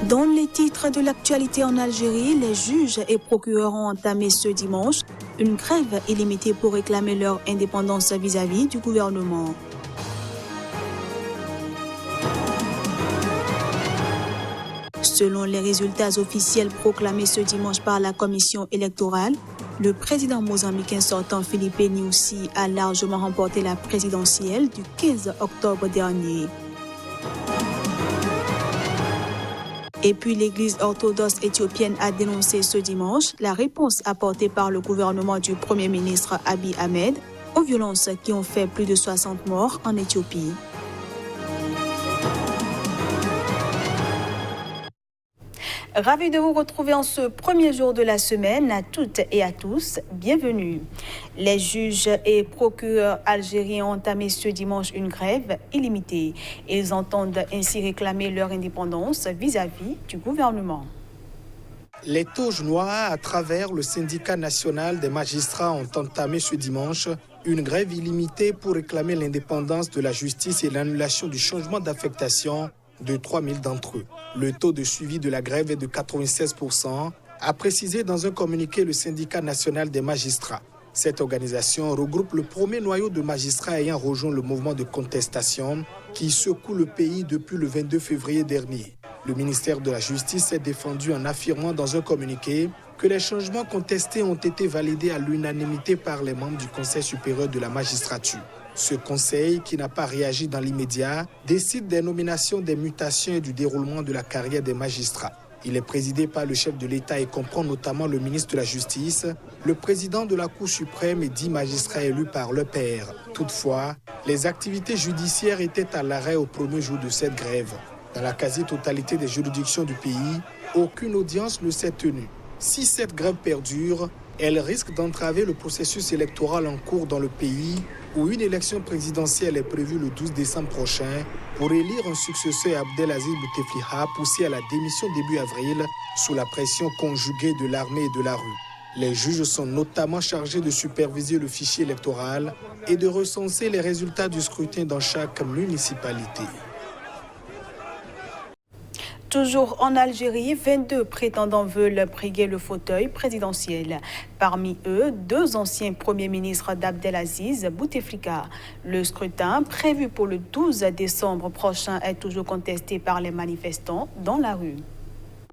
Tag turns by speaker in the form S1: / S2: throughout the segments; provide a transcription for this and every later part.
S1: Dans les titres de l'actualité en Algérie, les juges et procureurs ont entamé ce dimanche une grève illimitée pour réclamer leur indépendance vis-à-vis du gouvernement. Selon les résultats officiels proclamés ce dimanche par la commission électorale, le président mozambicain sortant Filipe Nyusi a largement remporté la présidentielle du 15 octobre dernier. Et puis l'Église orthodoxe éthiopienne a dénoncé ce dimanche la réponse apportée par le gouvernement du Premier ministre Abiy Ahmed aux violences qui ont fait plus de 60 morts en Éthiopie. Ravi de vous retrouver en ce premier jour de la semaine. À toutes et à tous, bienvenue. Les juges et procureurs algériens ont entamé ce dimanche une grève illimitée. Ils entendent ainsi réclamer leur indépendance vis-à-vis du gouvernement.
S2: Les Toges Noirs, à travers le syndicat national des magistrats, ont entamé ce dimanche une grève illimitée pour réclamer l'indépendance de la justice et l'annulation du changement d'affectation de 3000 d'entre eux. Le taux de suivi de la grève est de 96%, a précisé dans un communiqué le syndicat national des magistrats. Cette organisation regroupe le premier noyau de magistrats ayant rejoint le mouvement de contestation qui secoue le pays depuis le 22 février dernier. Le ministère de la Justice s'est défendu en affirmant dans un communiqué que les changements contestés ont été validés à l'unanimité par les membres du Conseil supérieur de la magistrature. Ce conseil, qui n'a pas réagi dans l'immédiat, décide des nominations, des mutations et du déroulement de la carrière des magistrats. Il est présidé par le chef de l'État et comprend notamment le ministre de la Justice, le président de la Cour suprême et 10 magistrats élus par le père. Toutefois, les activités judiciaires étaient à l'arrêt au premier jour de cette grève. Dans la quasi-totalité des juridictions du pays, aucune audience ne s'est tenue. Si cette grève perdure, elle risque d'entraver le processus électoral en cours dans le pays, où une élection présidentielle est prévue le 12 décembre prochain pour élire un successeur à Abdelaziz Bouteflika, poussé à la démission début avril sous la pression conjuguée de l'armée et de la rue. Les juges sont notamment chargés de superviser le fichier électoral et de recenser les résultats du scrutin dans chaque municipalité.
S1: Toujours en Algérie, 22 prétendants veulent briguer le fauteuil présidentiel. Parmi eux, 2 anciens premiers ministres d'Abdelaziz Bouteflika. Le scrutin, prévu pour le 12 décembre prochain, est toujours contesté par les manifestants dans la rue.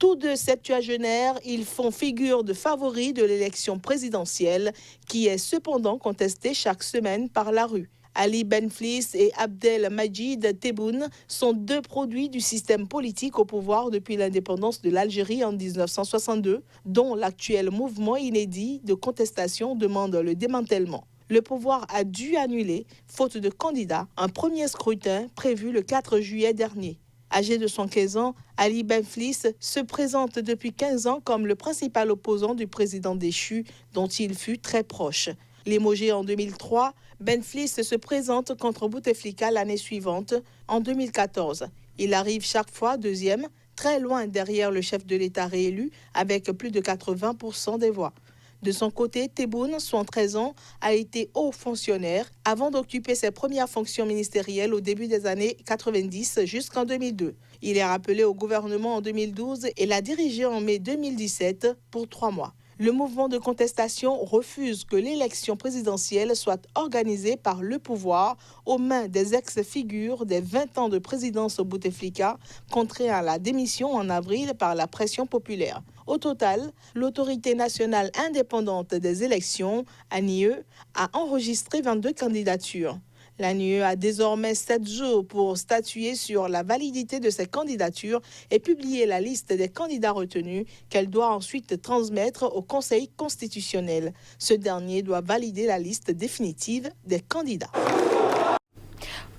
S3: Tous deux septuagénaires, ils font figure de favoris de l'élection présidentielle qui est cependant contestée chaque semaine par la rue. Ali Benflis et Abdelmajid Tebboune sont 2 produits du système politique au pouvoir depuis l'indépendance de l'Algérie en 1962, dont l'actuel mouvement inédit de contestation demande le démantèlement. Le pouvoir a dû annuler, faute de candidats, un premier scrutin prévu le 4 juillet dernier. Âgé de 115 ans, Ali Benflis se présente depuis 15 ans comme le principal opposant du président déchu, dont il fut très proche. Limogé en 2003, Benflis se présente contre Bouteflika l'année suivante, en 2014. Il arrive chaque fois deuxième, très loin derrière le chef de l'État réélu, avec plus de 80% des voix. De son côté, Tebboune, 113 ans, a été haut fonctionnaire avant d'occuper ses premières fonctions ministérielles au début des années 90 jusqu'en 2002. Il est rappelé au gouvernement en 2012 et l'a dirigé en mai 2017 pour 3 mois. Le mouvement de contestation refuse que l'élection présidentielle soit organisée par le pouvoir aux mains des ex-figures des 20 ans de présidence Bouteflika, contraints à la démission en avril par la pression populaire. Au total, l'autorité nationale indépendante des élections, ANIE, a enregistré 22 candidatures. L'ANIE a désormais 7 jours pour statuer sur la validité de ces candidatures et publier la liste des candidats retenus qu'elle doit ensuite transmettre au Conseil constitutionnel. Ce dernier doit valider la liste définitive des candidats.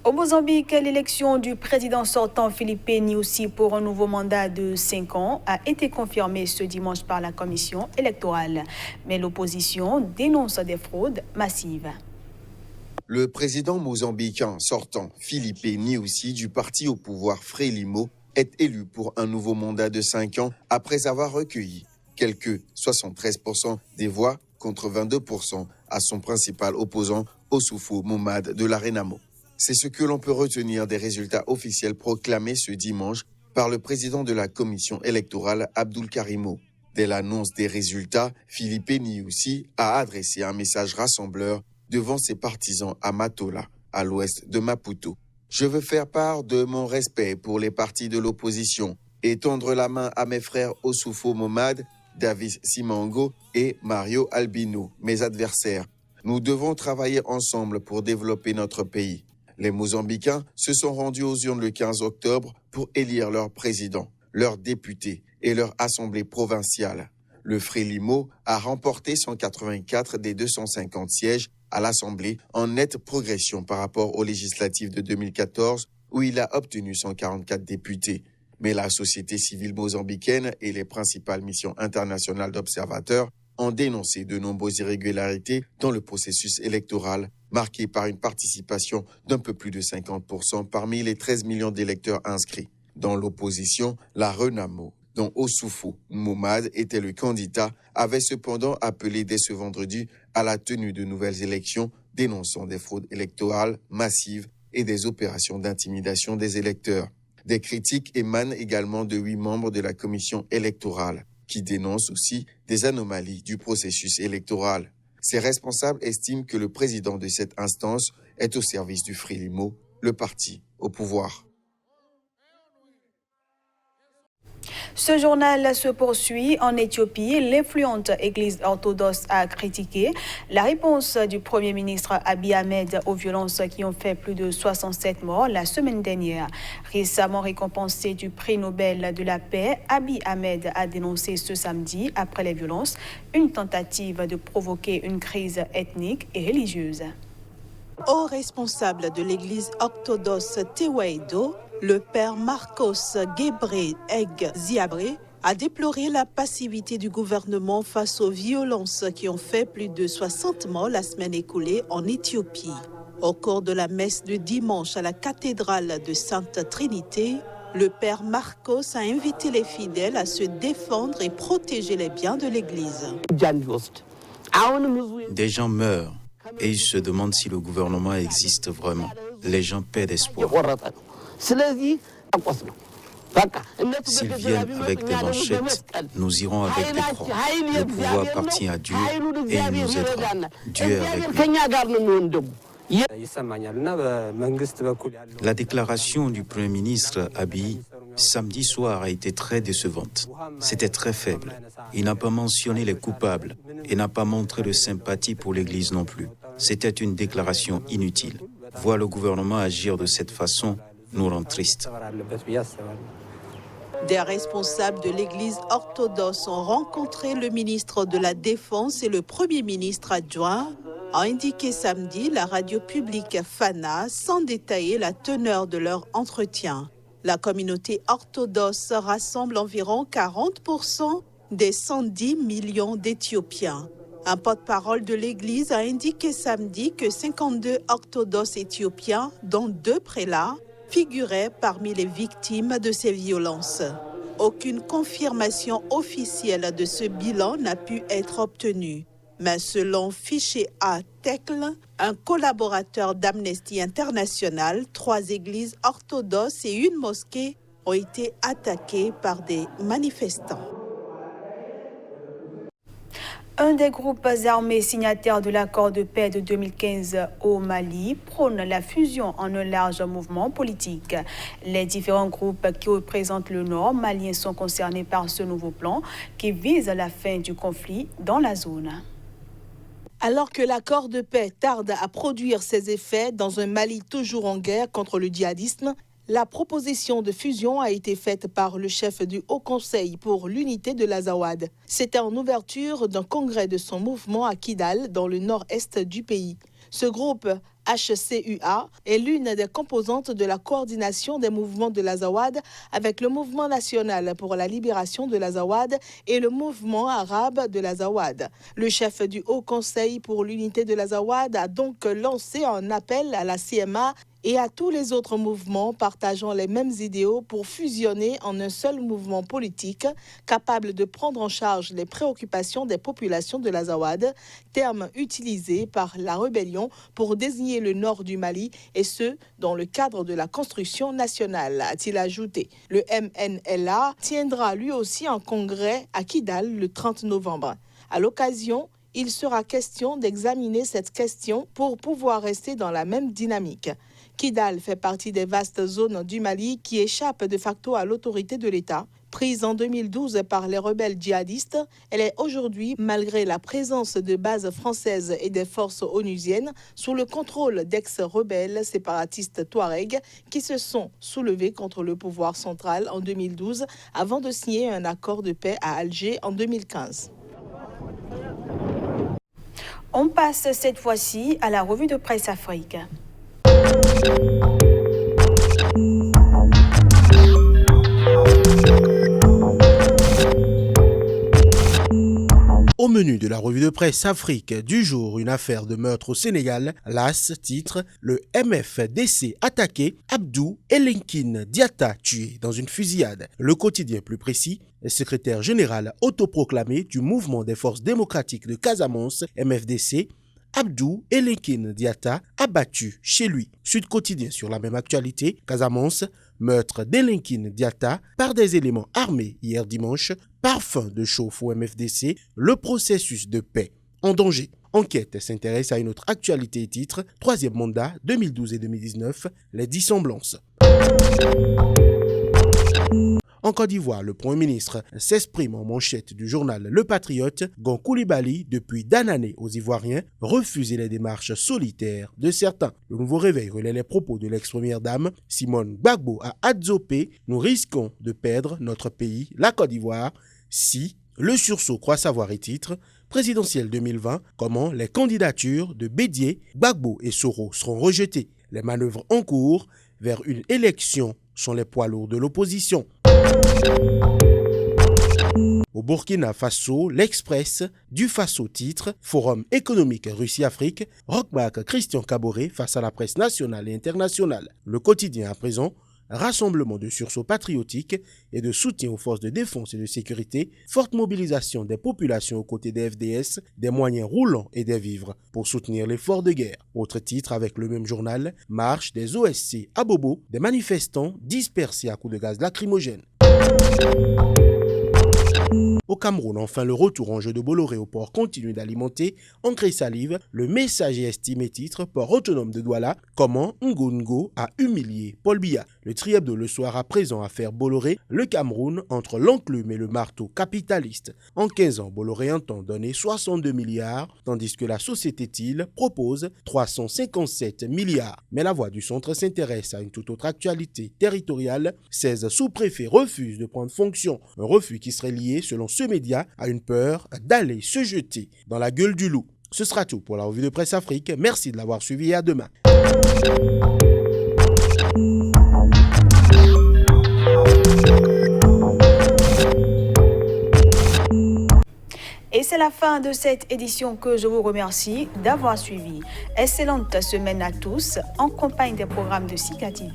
S1: Au Mozambique, l'élection du président sortant Filipe Nyusi pour un nouveau mandat de 5 ans a été confirmée ce dimanche par la commission électorale. Mais l'opposition dénonce des fraudes massives.
S4: Le président mozambicain sortant, Filipe Nyusi, du parti au pouvoir Frelimo, est élu pour un nouveau mandat de 5 ans après avoir recueilli quelques 73% des voix contre 22% à son principal opposant, Ossoufou Moumad de la Renamo. C'est ce que l'on peut retenir des résultats officiels proclamés ce dimanche par le président de la commission électorale, Abdoul Karimo. Dès l'annonce des résultats, Philippe Nyusi a adressé un message rassembleur devant ses partisans à Matola, à l'ouest de Maputo. Je veux faire part de mon respect pour les partis de l'opposition et tendre la main à mes frères Ossoufo Momad, Davis Simango et Mario Albino, mes adversaires. Nous devons travailler ensemble pour développer notre pays. Les Mozambicains se sont rendus aux urnes le 15 octobre pour élire leur président, leurs députés et leur assemblée provinciale. Le Frélimo a remporté 184 des 250 sièges à l'Assemblée en nette progression par rapport aux législatives de 2014 où il a obtenu 144 députés. Mais la société civile mozambicaine et les principales missions internationales d'observateurs ont dénoncé de nombreuses irrégularités dans le processus électoral, marqué par une participation d'un peu plus de 50% parmi les 13 millions d'électeurs inscrits. Dans l'opposition, la Renamo, dont Ossoufo Momad était le candidat, avait cependant appelé dès ce vendredi à la tenue de nouvelles élections, dénonçant des fraudes électorales massives et des opérations d'intimidation des électeurs. Des critiques émanent également de 8 membres de la commission électorale, qui dénoncent aussi des anomalies du processus électoral. Ces responsables estiment que le président de cette instance est au service du Frélimo, le parti au pouvoir.
S1: Ce journal se poursuit en Éthiopie. L'influente église orthodoxe a critiqué la réponse du Premier ministre Abiy Ahmed aux violences qui ont fait plus de 67 morts la semaine dernière. Récemment récompensé du prix Nobel de la paix, Abiy Ahmed a dénoncé ce samedi, après les violences, une tentative de provoquer une crise ethnique et religieuse.
S3: Au responsable de l'église orthodoxe Tewahedo, le père Marcos Gebre Eg Ziabre a déploré la passivité du gouvernement face aux violences qui ont fait plus de 60 morts la semaine écoulée en Éthiopie. Au cours de la messe de dimanche à la cathédrale de Sainte Trinité, le père Marcos a invité les fidèles à se défendre et protéger les biens de l'église.
S5: Des gens meurent et ils se demandent si le gouvernement existe vraiment. Les gens perdent espoir. S'ils viennent avec des manchettes, nous irons avec des croix. Le pouvoir appartient à Dieu et il nous aidera. Dieu est avec nous. La déclaration du Premier ministre Abiy samedi soir a été très décevante. C'était très faible. Il n'a pas mentionné les coupables et n'a pas montré de sympathie pour l'Église non plus. C'était une déclaration inutile. Voir le gouvernement agir de cette façon nous rend tristes.
S3: Des responsables de l'église orthodoxe ont rencontré le ministre de la Défense et le Premier ministre adjoint, a indiqué samedi la radio publique Fana sans détailler la teneur de leur entretien. La communauté orthodoxe rassemble environ 40% des 110 millions d'Éthiopiens. Un porte-parole de l'Église a indiqué samedi que 52 orthodoxes éthiopiens, dont 2 prélats, figuraient parmi les victimes de ces violences. Aucune confirmation officielle de ce bilan n'a pu être obtenue. Mais selon Fiché A. Tekle, un collaborateur d'Amnesty International, 3 églises orthodoxes et une mosquée ont été attaquées par des manifestants.
S1: Un des groupes armés signataires de l'accord de paix de 2015 au Mali prône la fusion en un large mouvement politique. Les différents groupes qui représentent le Nord malien sont concernés par ce nouveau plan qui vise la fin du conflit dans la zone.
S3: Alors que l'accord de paix tarde à produire ses effets dans un Mali toujours en guerre contre le djihadisme, la proposition de fusion a été faite par le chef du Haut Conseil pour l'unité de l'Azawad. C'était en ouverture d'un congrès de son mouvement à Kidal, dans le nord-est du pays. Ce groupe HCUA est l'une des composantes de la coordination des mouvements de l'Azawad avec le Mouvement national pour la libération de l'Azawad et le Mouvement arabe de l'Azawad. Le chef du Haut Conseil pour l'unité de l'Azawad a donc lancé un appel à la CMA et à tous les autres mouvements partageant les mêmes idéaux pour fusionner en un seul mouvement politique capable de prendre en charge les préoccupations des populations de l'Azawad, terme utilisé par la rébellion pour désigner le nord du Mali et ce, dans le cadre de la construction nationale, a-t-il ajouté. Le MNLA tiendra lui aussi un congrès à Kidal le 30 novembre. À l'occasion, il sera question d'examiner cette question pour pouvoir rester dans la même dynamique. Kidal fait partie des vastes zones du Mali qui échappent de facto à l'autorité de l'État. Prise en 2012 par les rebelles djihadistes, elle est aujourd'hui, malgré la présence de bases françaises et des forces onusiennes, sous le contrôle d'ex-rebelles séparatistes touaregs qui se sont soulevés contre le pouvoir central en 2012 avant de signer un accord de paix à Alger en 2015.
S1: On passe cette fois-ci à la revue de presse Afrique.
S6: Au menu de la revue de presse Afrique du jour, une affaire de meurtre au Sénégal. L'AS titre « Le MFDC attaqué, Abdou Elinkine Diatta tué dans une fusillade ». Le quotidien plus précis, secrétaire général autoproclamé du mouvement des forces démocratiques de Casamance, MFDC, Abdou Elinkine Diatta abattu chez lui. Sud Quotidien sur la même actualité, Casamance, meurtre d'Elinkine Diatta par des éléments armés hier dimanche, parfum de chauffe au MFDC, le processus de paix en danger. Enquête s'intéresse à une autre actualité et titre, troisième mandat 2012 et 2019, les dissemblances. En Côte d'Ivoire, le Premier ministre s'exprime en manchette du journal Le Patriote. Gon Coulibaly, depuis d'années aux Ivoiriens, refuse les démarches solitaires de certains. Le nouveau réveil relaie les propos de l'ex-première dame Simone Gbagbo à Adzopé. Nous risquons de perdre notre pays, la Côte d'Ivoire, si le sursaut croit savoir et titre. Présidentielle 2020, comment les candidatures de Bédié, Gbagbo et Soro seront rejetées. Les manœuvres en cours vers une élection sont les poids lourds de l'opposition. Au Burkina Faso, l'Express du Faso titre Forum économique Russie-Afrique, rockback Christian Caboret face à la presse nationale et internationale. Le quotidien à présent, rassemblement de sursaut patriotique et de soutien aux forces de défense et de sécurité, forte mobilisation des populations aux côtés des FDS, des moyens roulants et des vivres pour soutenir l'effort de guerre. Autre titre avec le même journal, marche des OSC à Bobo, des manifestants dispersés à coups de gaz lacrymogène. Au Cameroun, enfin, le retour en jeu de Bolloré au port continue d'alimenter, encre et salive, le messager estimé titre port autonome de Douala, comment Ngongo a humilié Paul Biya. Le Tri-Hebdo le soir à présent à faire Bolloré, le Cameroun entre l'enclume et le marteau capitaliste. En 15 ans, Bolloré entend donner 62 milliards, tandis que la société TIL propose 357 milliards. Mais la voix du centre s'intéresse à une toute autre actualité territoriale. 16 sous-préfets refusent de prendre fonction, un refus qui serait lié, selon ce média, à une peur d'aller se jeter dans la gueule du loup. Ce sera tout pour la revue de presse Afrique. Merci de l'avoir suivi et à demain.
S1: Et c'est la fin de cette édition que je vous remercie d'avoir suivi. Excellente semaine à tous en compagnie des programmes de Sika TV.